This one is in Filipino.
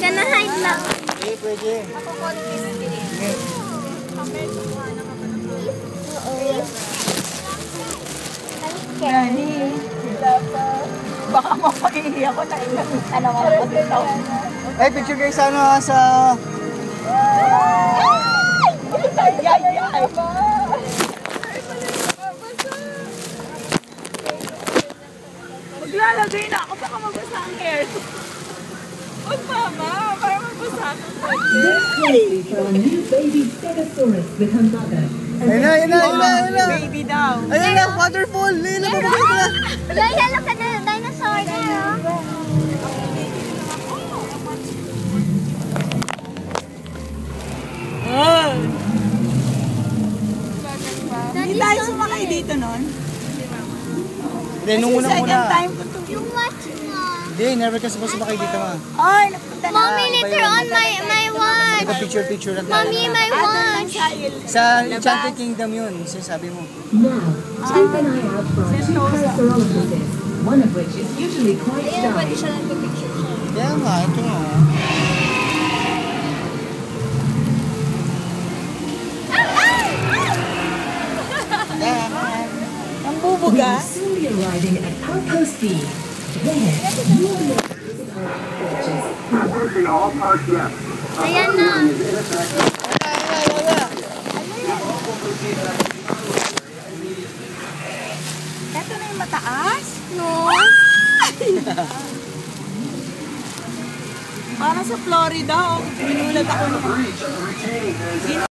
Kana height lang. Eh, pwede. Ako contest din. Nani, baka mapahihi ako na ilang ano nga ako dito. Eh, picture kayo sa ano, sa... Ay! Maglalagay na ako, baka mabasa ang hair. Huwag mama, para mabasa ang This is from a new baby Stegosaurus with her mother. Ayun na, ayun na, ayun na, ayun na. baby daw. Ayun na, waterfall. Ayun na, mabalik na. Guys, look at the dinosaur there. Oh. That Hindi is tayo so sumakay big. dito nun. Hindi, nung Kasi unang-una. second time ko to. Yung watch mo. Hindi, never ka supposed sumakay dito, ma. Ay, napunta na. Mommy, later on my watch. Nagka-picture lang tayo. Mommy, my watch. Sa Enchanted Kingdom yun, sinasabi mo. Now, keep an eye out for two Parasaurolophus, one of which is usually quite shy. Kaya nga, ito nga. Ang bubuga. Soon be arriving at Outpost B. There, you will be able to visit our porches. Attention all park guests. Ayan na. Ito na yung mataas. No. Parang sa Florida, oh. Binulat ako niya.